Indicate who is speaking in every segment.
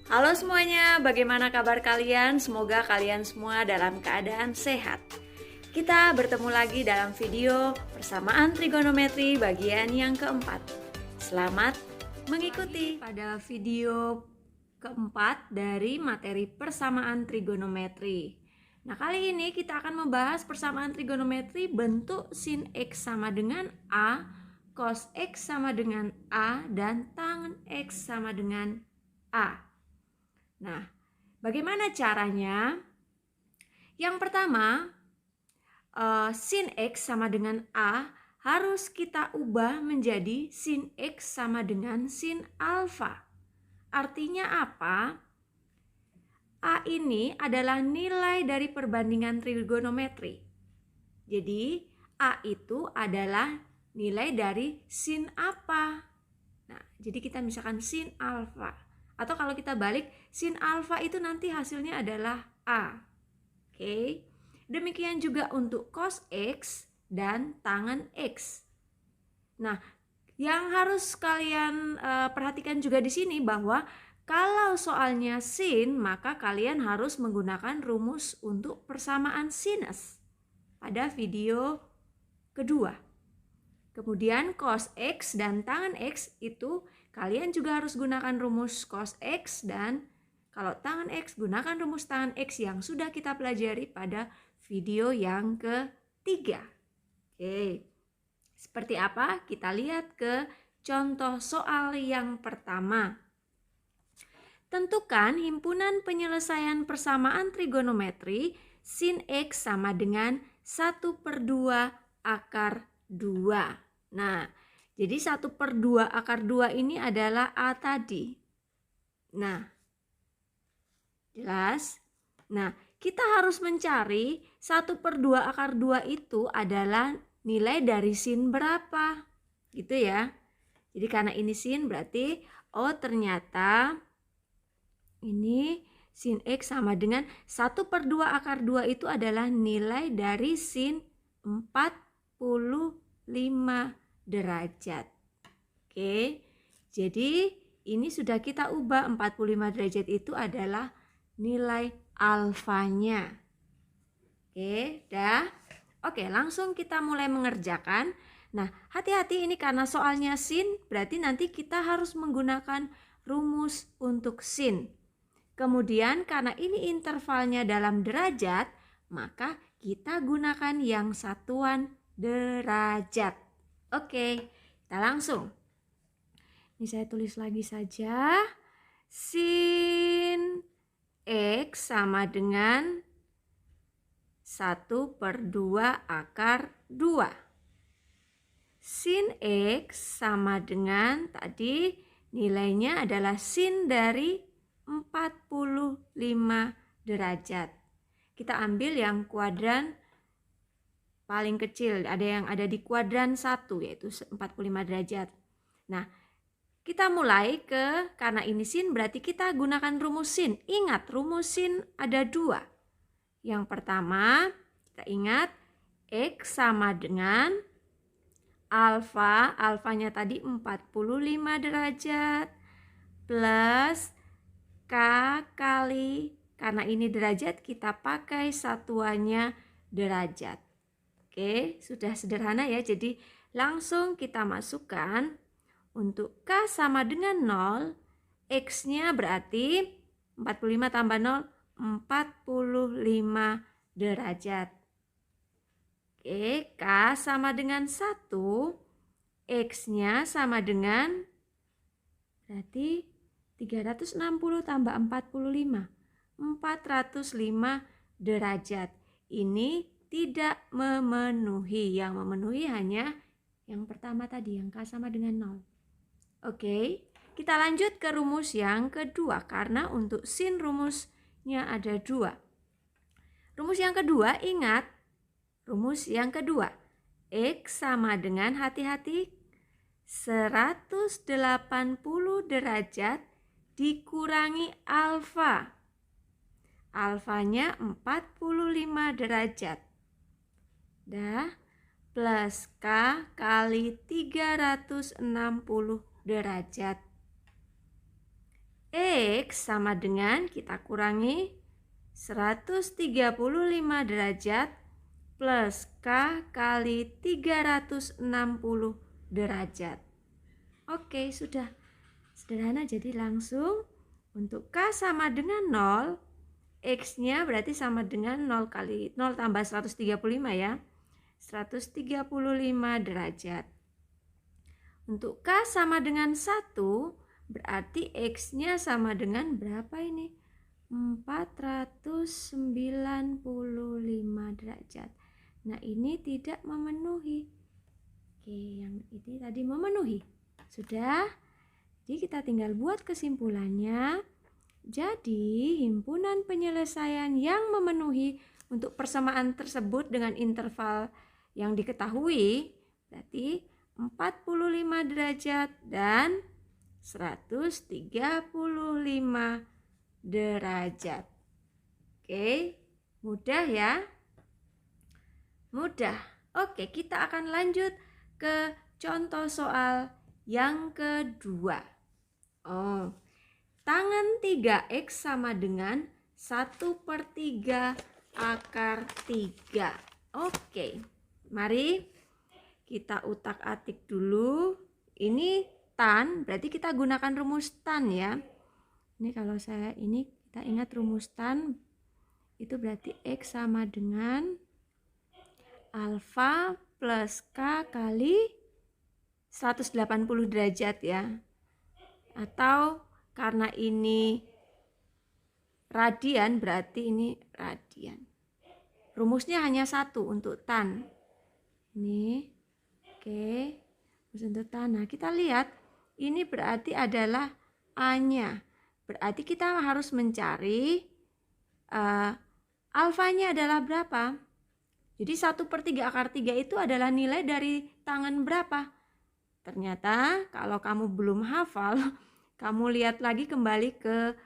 Speaker 1: Halo semuanya, bagaimana kabar kalian? Semoga kalian semua dalam keadaan sehat. Kita bertemu lagi dalam video persamaan trigonometri bagian yang keempat. Selamat mengikuti. Pada video keempat dari materi persamaan trigonometri. Nah, kali ini kita akan membahas persamaan trigonometri bentuk sin X sama dengan A, cos X sama dengan A, dan tan X sama dengan A. Nah, bagaimana caranya? Yang pertama, sin X sama dengan A harus kita ubah menjadi sin X sama dengan sin alfa. Artinya apa? A ini adalah nilai dari perbandingan trigonometri. Jadi, A itu adalah nilai dari sin apa? Nah, jadi kita misalkan sin alfa. Atau kalau kita balik, sin alfa itu nanti hasilnya adalah A. Oke. Demikian juga untuk cos X dan tangen X. Nah, yang harus kalian perhatikan juga di sini bahwa kalau soalnya sin, maka kalian harus menggunakan rumus untuk persamaan sinus pada video kedua. Kemudian cos X dan tangen X itu kalian juga harus gunakan rumus cos X, dan kalau tangen X gunakan rumus tangen X yang sudah kita pelajari pada video yang ketiga. Oke, seperti apa? Kita lihat ke contoh soal yang pertama. Tentukan himpunan penyelesaian persamaan trigonometri sin X sama dengan 1/2 akar 2. Nah, jadi 1/2 akar 2 ini adalah A tadi. Nah, jelas? Nah, kita harus mencari 1/2 akar 2 itu adalah nilai dari sin berapa. Gitu ya. Jadi karena ini sin berarti, oh ternyata ini sin X sama dengan 1/2 akar 2 itu adalah nilai dari sin 45 derajat. Oke, jadi ini sudah kita ubah, 45 derajat itu adalah nilai alfanya. Oke, dah. Oke, langsung kita mulai mengerjakan. Nah, hati-hati ini karena soalnya sin, berarti nanti kita harus menggunakan rumus untuk sin. Kemudian karena ini intervalnya dalam derajat, maka kita gunakan yang satuan derajat. Oke, kita langsung. Ini saya tulis lagi saja. Sin X sama dengan 1/2 akar 2. Sin X sama dengan tadi nilainya adalah sin dari 45 derajat. Kita ambil yang kuadran paling kecil, ada yang ada di kuadran 1 yaitu 45 derajat. Nah, kita mulai karena ini sin berarti kita gunakan rumus sin. Ingat, rumus sin ada 2. Yang pertama, kita ingat X sama dengan alfa, alfanya tadi 45 derajat plus K kali, karena ini derajat kita pakai satuannya derajat. Oke, sudah sederhana ya, jadi langsung kita masukkan untuk K sama dengan 0, X-nya berarti 45 tambah 0, 45 derajat. Oke, K sama dengan 1, X-nya sama dengan berarti 360 tambah 45, 405 derajat. Ini tidak memenuhi. Yang memenuhi hanya yang pertama tadi, yang K sama dengan 0. Oke, kita lanjut ke rumus yang kedua. Karena untuk sin rumusnya ada 2. Rumus yang kedua, ingat. Rumus yang kedua. X sama dengan, hati-hati, 180 derajat dikurangi alfa. Alfanya 45 derajat. Dah, plus K kali 360 derajat. X sama dengan kita kurangi 135 derajat plus K kali 360 derajat. Oke, sudah sederhana, jadi langsung untuk K sama dengan 0, X-nya berarti sama dengan 0 kali 0 tambah 135 ya, 135 derajat. Untuk K sama dengan 1, berarti X-nya sama dengan berapa ini? 495 derajat. Nah, ini tidak memenuhi. Oke, yang ini tadi memenuhi. Sudah? Jadi kita tinggal buat kesimpulannya. Jadi, himpunan penyelesaian yang memenuhi untuk persamaan tersebut dengan interval yang diketahui berarti 45 derajat dan 135 derajat. Oke, mudah ya? Mudah. Oke, kita akan lanjut ke contoh soal yang kedua. Tangan 3X sama dengan 1/3 akar 3. Oke, mari kita utak-atik dulu. Ini tan, berarti kita gunakan rumus tan ya. Ini kalau kita ingat rumus tan, itu berarti X sama dengan alfa plus K kali 180 derajat ya. Atau karena ini radian, berarti ini radian. Rumusnya hanya satu untuk tan. Ini, oke, rumus untuk tan. Nah, kita lihat ini berarti adalah A-nya. Berarti kita harus mencari alfanya adalah berapa. Jadi 1/3 akar 3 itu adalah nilai dari tangan berapa. Ternyata kalau kamu belum hafal, kamu lihat lagi kembali ke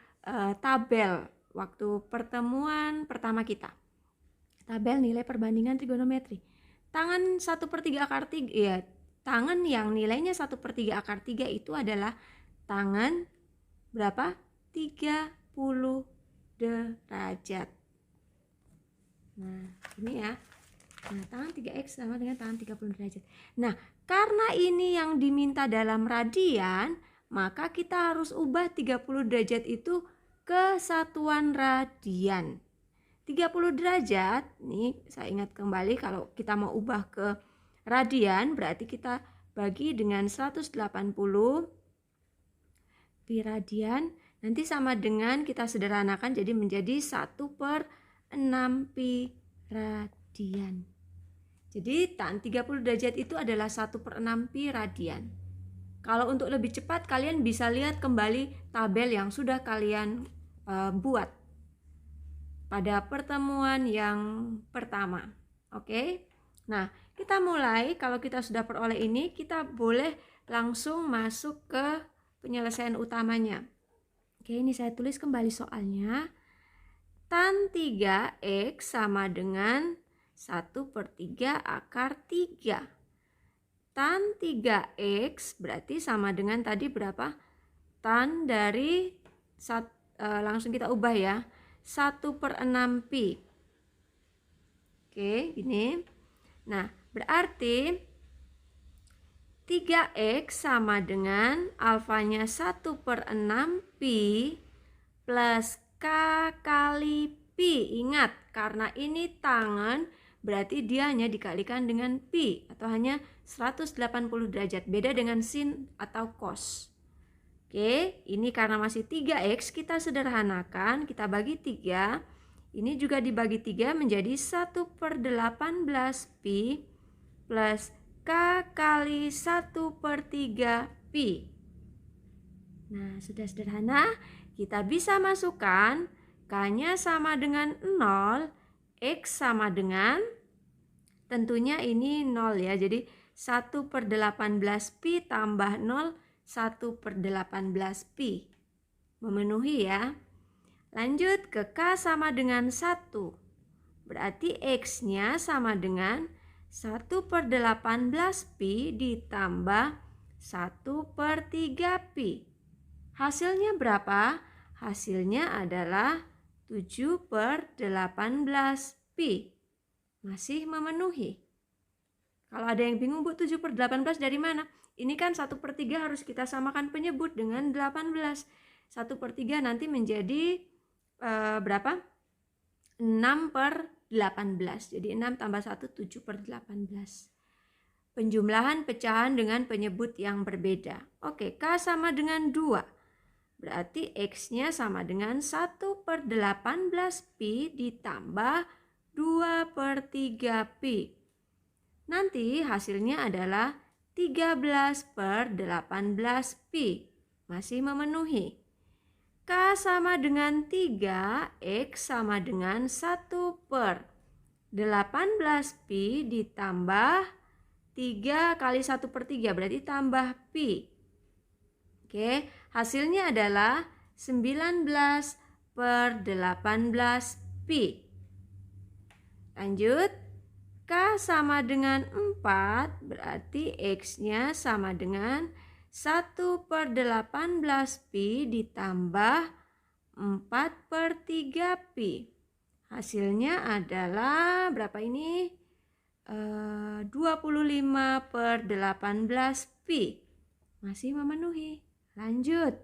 Speaker 1: tabel waktu pertemuan pertama kita. Tabel nilai perbandingan trigonometri. Tangan 1/3 akar 3, ya, tangan yang nilainya 1/3 akar 3 itu adalah tangan berapa? 30 derajat. Nah, ini ya. Nah, tangan 3X sama dengan tangan 30 derajat. Nah, karena ini yang diminta dalam radian, maka kita harus ubah 30 derajat itu ke satuan radian. 30 derajat, nih saya ingat kembali kalau kita mau ubah ke radian, berarti kita bagi dengan 180 pi radian. Nanti sama dengan kita sederhanakan jadi menjadi 1/6 pi radian. Jadi tan 30 derajat itu adalah 1/6 pi radian. Kalau untuk lebih cepat kalian bisa lihat kembali tabel yang sudah kalian buat pada pertemuan yang pertama. Oke. Nah, kita mulai. Kalau kita sudah peroleh ini, kita boleh langsung masuk ke penyelesaian utamanya. Oke, ini saya tulis kembali soalnya. Tan 3X sama dengan 1/3 akar 3. Tan 3X berarti sama dengan tadi berapa? Tan dari langsung kita ubah ya, 1/6 pi. Oke, ini. Nah, berarti 3X sama dengan alfanya 1/6 pi plus K kali pi. Ingat, karena ini tangan berarti dia hanya dikalikan dengan pi atau hanya 180 derajat. Beda dengan sin atau cos. Oke, ini karena masih 3X kita sederhanakan, kita bagi 3. Ini juga dibagi 3 menjadi 1/18 pi plus K kali 1/3 pi. Nah, sudah sederhana, kita bisa masukkan K-nya sama dengan 0, X sama dengan, tentunya ini 0 ya, jadi 1/18 pi tambah 0, 1/18 pi. Memenuhi ya. Lanjut ke K sama dengan 1. Berarti X-nya sama dengan 1/18 pi ditambah 1/3 pi. Hasilnya berapa? Hasilnya adalah 7/18 pi. Masih memenuhi. Kalau ada yang bingung, Bu, 7/18 dari mana? Ini kan 1/3 harus kita samakan penyebut dengan 18. 1/3 nanti menjadi berapa? 6/18. Jadi 6 tambah 1, 7/18. Penjumlahan pecahan dengan penyebut yang berbeda. Oke, K sama dengan 2. Berarti X-nya sama dengan 1/18 pi ditambah 2/3 pi. Nanti hasilnya adalah 13/18 pi. Masih memenuhi. K sama dengan 3, X sama dengan 1/18 pi ditambah 3 kali 1/3 berarti tambah pi. Oke, hasilnya adalah 19/18 pi. Lanjut, K sama dengan 4 berarti X-nya sama dengan 1/18 pi ditambah 4/3 pi. Hasilnya adalah berapa ini? 25/18 pi. Masih memenuhi. Lanjut.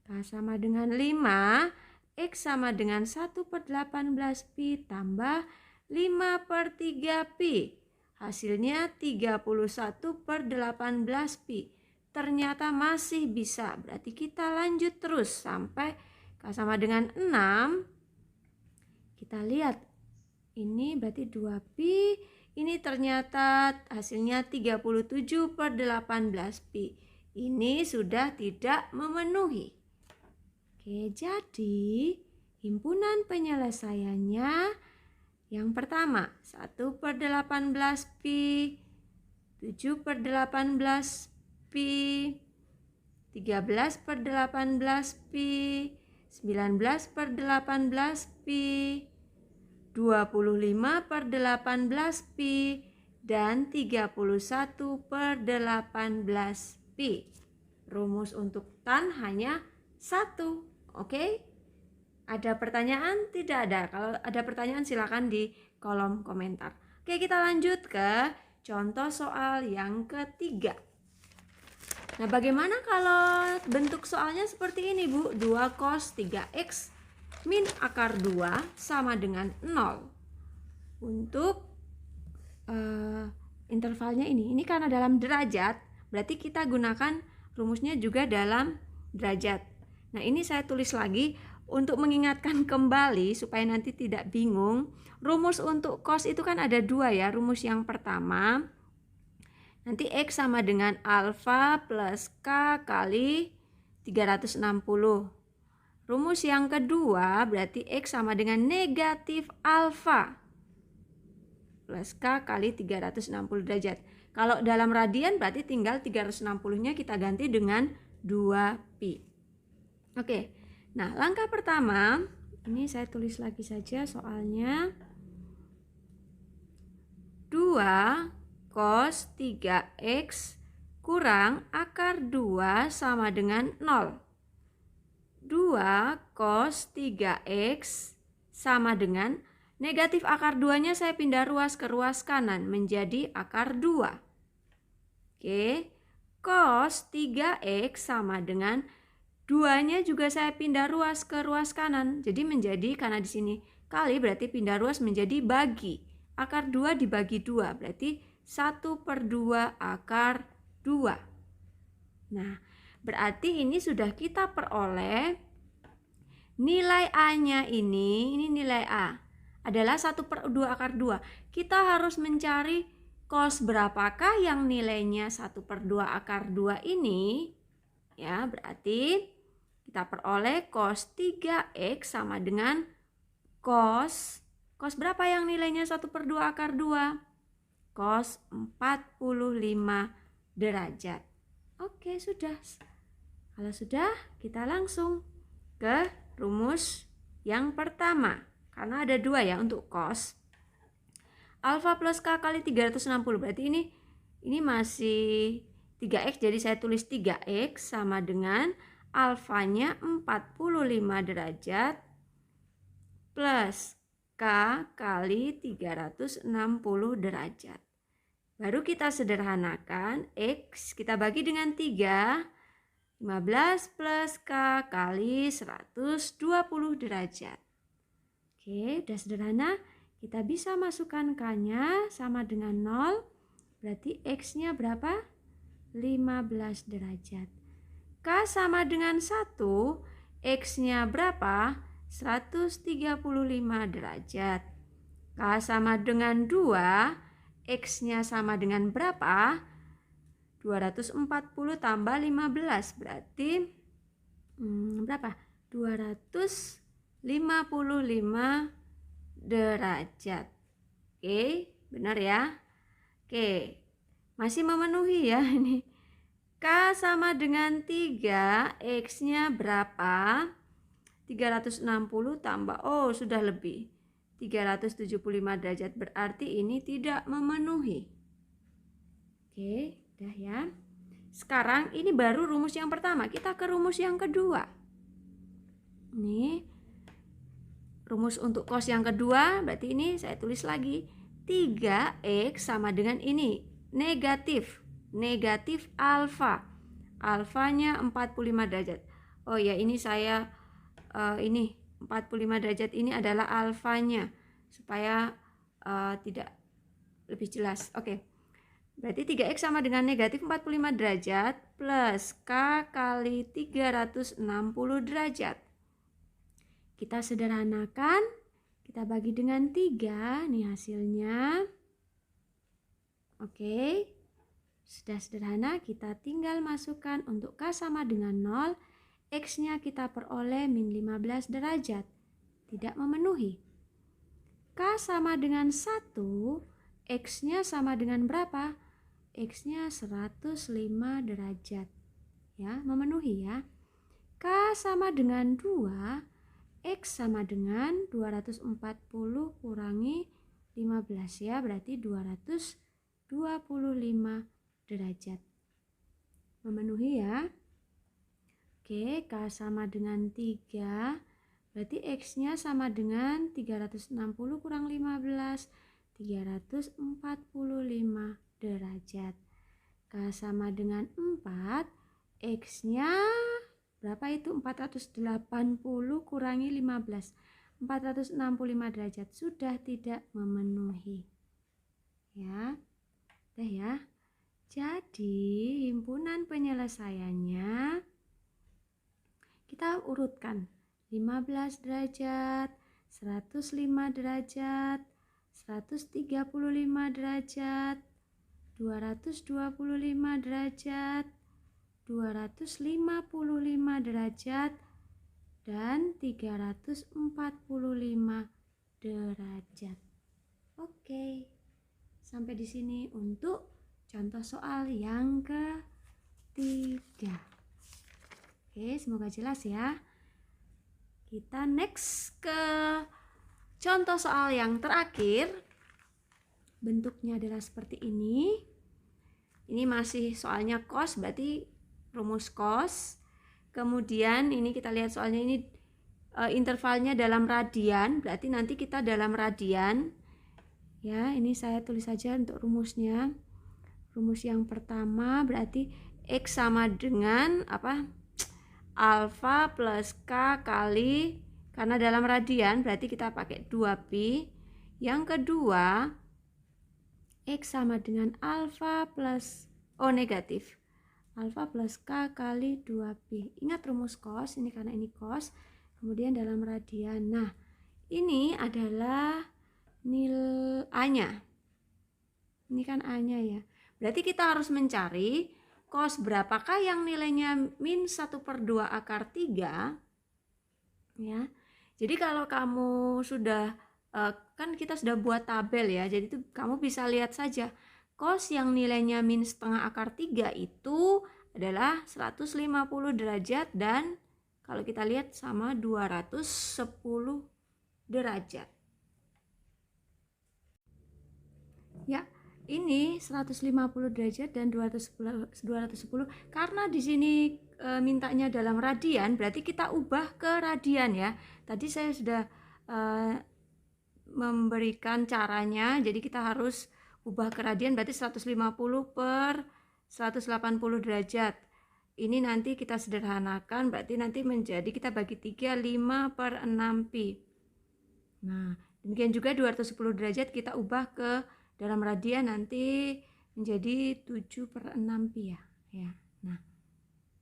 Speaker 1: K sama dengan 5, X sama dengan 1/18 pi tambah 5/3 pi. Hasilnya 31/18 pi. Ternyata masih bisa. Berarti kita lanjut terus sampai K sama dengan 6. Kita lihat. Ini berarti 2 pi. Ini ternyata hasilnya 37/18 pi. Ini sudah tidak memenuhi. Oke, jadi himpunan penyelesaiannya yang pertama 1/18 pi, 7/18 pi, 13/18 pi, 19/18 pi, 25/18 pi, dan 31/18 pi. Rumus untuk tan hanya 1. Oke? Ada pertanyaan? Tidak ada. Kalau ada pertanyaan silakan di kolom komentar. Oke, kita lanjut ke contoh soal yang ketiga. Nah, bagaimana kalau bentuk soalnya seperti ini, Bu? 2 cos 3x min akar 2 sama dengan 0. Untuk intervalnya ini karena dalam derajat, berarti kita gunakan rumusnya juga dalam derajat. Nah, ini saya tulis lagi untuk mengingatkan kembali supaya nanti tidak bingung. Rumus untuk cos itu kan ada 2 ya. Rumus yang pertama, nanti X sama dengan alfa plus K kali 360. Rumus yang kedua berarti X sama dengan negatif alfa plus K kali 360 derajat. Kalau dalam radian berarti tinggal 360-nya kita ganti dengan 2 pi. Oke, nah langkah pertama, ini saya tulis lagi saja soalnya. 2 cos 3x kurang akar 2 sama dengan 0. 2 cos 3x sama dengan negatif akar 2-nya saya pindah ruas ke ruas kanan menjadi akar 2. Oke, cos 3x sama dengan 2-nya juga saya pindah ruas ke ruas kanan. Jadi menjadi, karena di sini kali berarti pindah ruas menjadi bagi. Akar 2 dibagi 2 berarti 1/2 akar 2. Nah, berarti ini sudah kita peroleh nilai A-nya ini nilai A adalah 1/2 akar 2. Kita harus mencari cos berapakah yang nilainya 1/2 akar 2 ini. Ya, berarti kita peroleh cos 3x sama dengan cos berapa yang nilainya 1/2 akar 2? Cos 45 derajat. Oke, sudah. Kalau sudah, kita langsung ke rumus yang pertama. Karena ada 2 ya untuk cos. Alfa plus K kali 360. Berarti ini masih 3x, jadi saya tulis 3x sama dengan alfanya 45 derajat plus K kali 360 derajat. Baru kita sederhanakan, X kita bagi dengan 3, 15 plus K kali 120 derajat. Oke, udah sederhana. Kita bisa masukkan K-nya sama dengan 0, berarti X-nya berapa? 15 derajat. K sama dengan 1, X-nya berapa? 135 derajat. K sama dengan 2, X-nya sama dengan berapa? 240 tambah 15 berarti berapa? 255 derajat. Oke, benar ya? Oke, masih memenuhi ya ini. K sama dengan 3, X-nya berapa? 360 tambah, sudah lebih. 375 derajat berarti ini tidak memenuhi. Oke, udah ya. Sekarang ini baru rumus yang pertama, kita ke rumus yang kedua. Ini rumus untuk cos yang kedua, berarti ini saya tulis lagi. 3X sama dengan ini, negatif alfa. Alfanya 45 derajat. Oh ya, ini saya ini 45 derajat ini adalah alfanya supaya tidak lebih jelas. Oke. Berarti 3X sama dengan negatif 45 derajat plus K kali 360 derajat. Kita sederhanakan, kita bagi dengan 3, nih hasilnya. Oke. Sudah sederhana, kita tinggal masukkan untuk K sama dengan 0. X-nya kita peroleh min 15 derajat. Tidak memenuhi. K sama dengan 1, X-nya sama dengan berapa? X-nya 105 derajat. Ya, memenuhi ya. K sama dengan 2, X sama dengan 240 kurangi 15 ya, berarti 225 derajat. Memenuhi ya. Oke, K sama dengan 3, berarti X-nya sama dengan 360 kurang 15, 345 derajat. K sama dengan 4, X-nya berapa itu? 480 kurangi 15, 465 derajat. Sudah tidak memenuhi. Ya, udah ya. Jadi, himpunan penyelesaiannya kita urutkan 15 derajat, 105 derajat, 135 derajat, 225 derajat, 255 derajat, dan 345 derajat. Oke, sampai di sini untuk contoh soal yang ketiga. Oke, semoga jelas ya. Kita next ke contoh soal yang terakhir. Bentuknya adalah seperti ini. Ini masih soalnya cos, berarti rumus cos. Kemudian ini kita lihat soalnya ini intervalnya dalam radian, berarti nanti kita dalam radian. Ya, ini saya tulis saja untuk rumusnya. Rumus yang pertama berarti X sama dengan apa? Alfa plus K kali, karena dalam radian berarti kita pakai 2pi. Yang kedua, X sama dengan alfa plus, negatif. Alfa plus K kali 2pi. Ingat rumus cos, ini karena ini cos. Kemudian dalam radian. Nah, ini adalah nilai A-nya. Ini kan A-nya ya. Berarti kita harus mencari cos berapakah yang nilainya min 1/2 akar 3. Ya. Jadi kalau kamu sudah kan kita sudah buat tabel ya, jadi itu kamu bisa lihat saja cos yang nilainya min setengah akar 3 itu adalah 150 derajat dan kalau kita lihat sama 210 derajat. Ya, ini 150 derajat dan 210 karena di sini mintanya dalam radian, berarti kita ubah ke radian ya. Tadi saya sudah memberikan caranya, jadi kita harus ubah ke radian, berarti 150 per 180 derajat. Ini nanti kita sederhanakan, berarti nanti menjadi kita bagi 3, 5 per 6 pi. Nah, demikian juga 210 derajat kita ubah ke dalam radian, nanti menjadi 7 per 6 pi ya. Nah,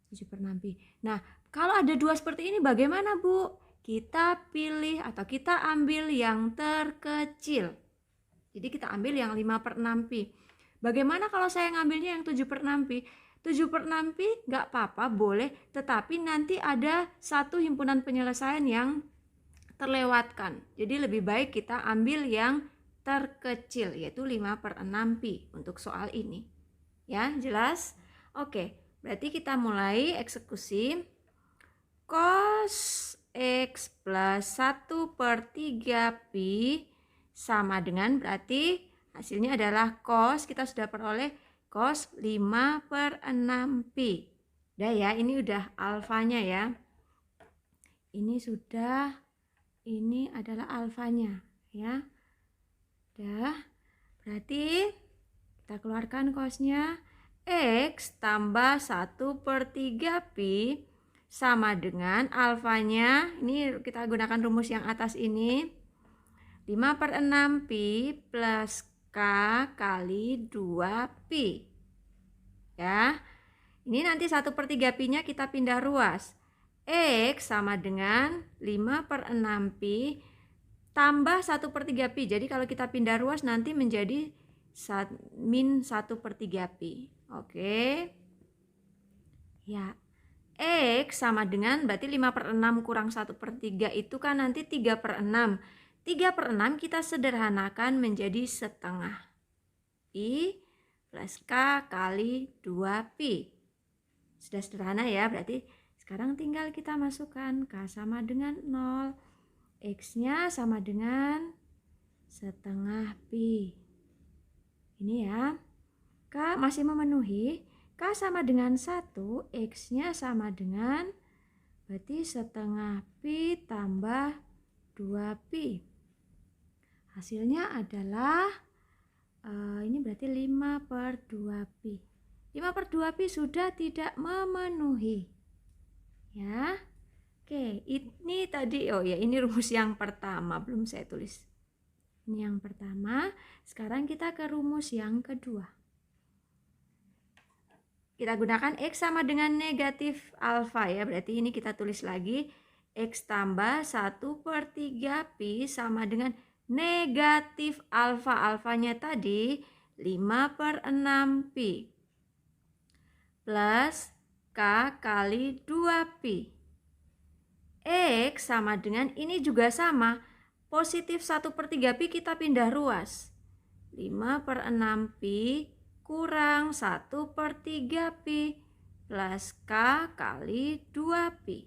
Speaker 1: 7 per 6 pi. Nah, kalau ada dua seperti ini bagaimana, Bu? Kita pilih atau kita ambil yang terkecil. Jadi kita ambil yang 5 per 6 pi. Bagaimana kalau saya ngambilnya yang 7 per 6 pi? 7 per 6 pi nggak apa-apa, boleh. Tetapi nanti ada satu himpunan penyelesaian yang terlewatkan. Jadi lebih baik kita ambil yang terkecil, yaitu 5 per 6 pi untuk soal ini. Ya, jelas? Oke, berarti kita mulai eksekusi. Cos X plus 1 per 3 pi sama dengan, berarti hasilnya adalah cos, kita sudah peroleh cos 5 per 6 pi. Udah ya, ini udah alfanya ya. Ini sudah, ini adalah alfanya ya. Udah, berarti kita keluarkan cosnya. X tambah 1 per 3 pi sama dengan alfanya, ini kita gunakan rumus yang atas ini, 5 per 6 pi plus K kali 2 pi. Ya, ini nanti 1 per 3 pi nya kita pindah ruas. X sama dengan 5 per 6 pi tambah 1 per 3 pi. Jadi kalau kita pindah ruas nanti menjadi min 1 per 3 pi. Oke. Ya. X sama dengan, berarti 5 per 6 kurang 1 per 3 itu kan nanti 3 per 6. 3 per 6 kita sederhanakan menjadi setengah. Pi plus K kali 2 pi. Sudah sederhana ya, berarti sekarang tinggal kita masukkan K sama dengan 0. X-nya sama dengan setengah pi. Ini ya. K masih memenuhi. K sama dengan 1, X-nya sama dengan, berarti setengah pi tambah 2 pi. Hasilnya adalah, ini berarti 5 per 2 pi. 5 per 2 pi sudah tidak memenuhi. Ya, oke, ini tadi, oh ya, ini rumus yang pertama, belum saya tulis. Ini yang pertama, sekarang kita ke rumus yang kedua. Kita gunakan X sama dengan negatif alfa ya, berarti ini kita tulis lagi X tambah 1 per 3 pi sama dengan negatif alfa, alfanya tadi 5 per 6 pi plus K kali 2 pi. X sama dengan, ini juga sama, positif 1 per 3 pi kita pindah ruas, 5 per 6 pi kurang 1 per 3 pi plus K kali 2 pi.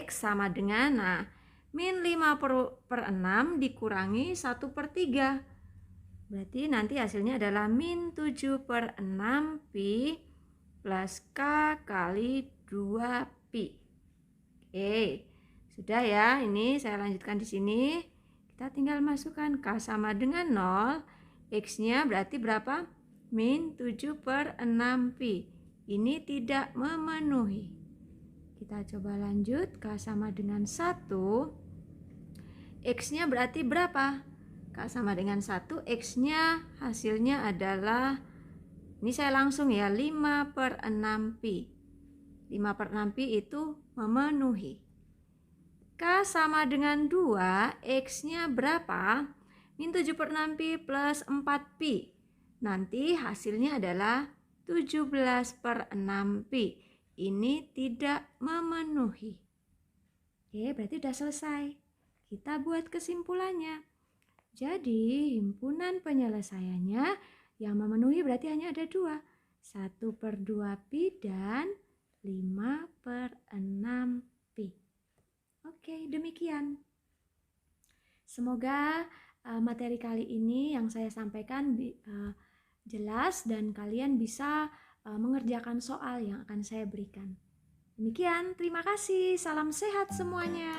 Speaker 1: X sama dengan, nah, min 5 per 6 dikurangi 1 per 3. Berarti nanti hasilnya adalah min 7 per 6 pi plus K kali 2 pi. Oke, sudah ya, ini saya lanjutkan di sini. Kita tinggal masukkan K sama dengan 0. X-nya berarti berapa? Min 7 per 6 pi. Ini tidak memenuhi. Kita coba lanjut. K sama dengan 1. X-nya berarti berapa? K sama dengan 1. X-nya hasilnya adalah, ini saya langsung ya, 5 per 6 pi. 5 per 6 pi itu memenuhi. K sama dengan 2. X-nya berapa? Min 7 per 6 pi plus 4 pi. Nanti hasilnya adalah 17 per 6 pi. Ini tidak memenuhi. Oke, berarti sudah selesai. Kita buat kesimpulannya. Jadi himpunan penyelesaiannya yang memenuhi berarti hanya ada 2. 1 per 2 pi dan 5 per 6 pi. Oke, demikian. Semoga materi kali ini yang saya sampaikan jelas dan kalian bisa mengerjakan soal yang akan saya berikan. Demikian, terima kasih. Salam sehat semuanya.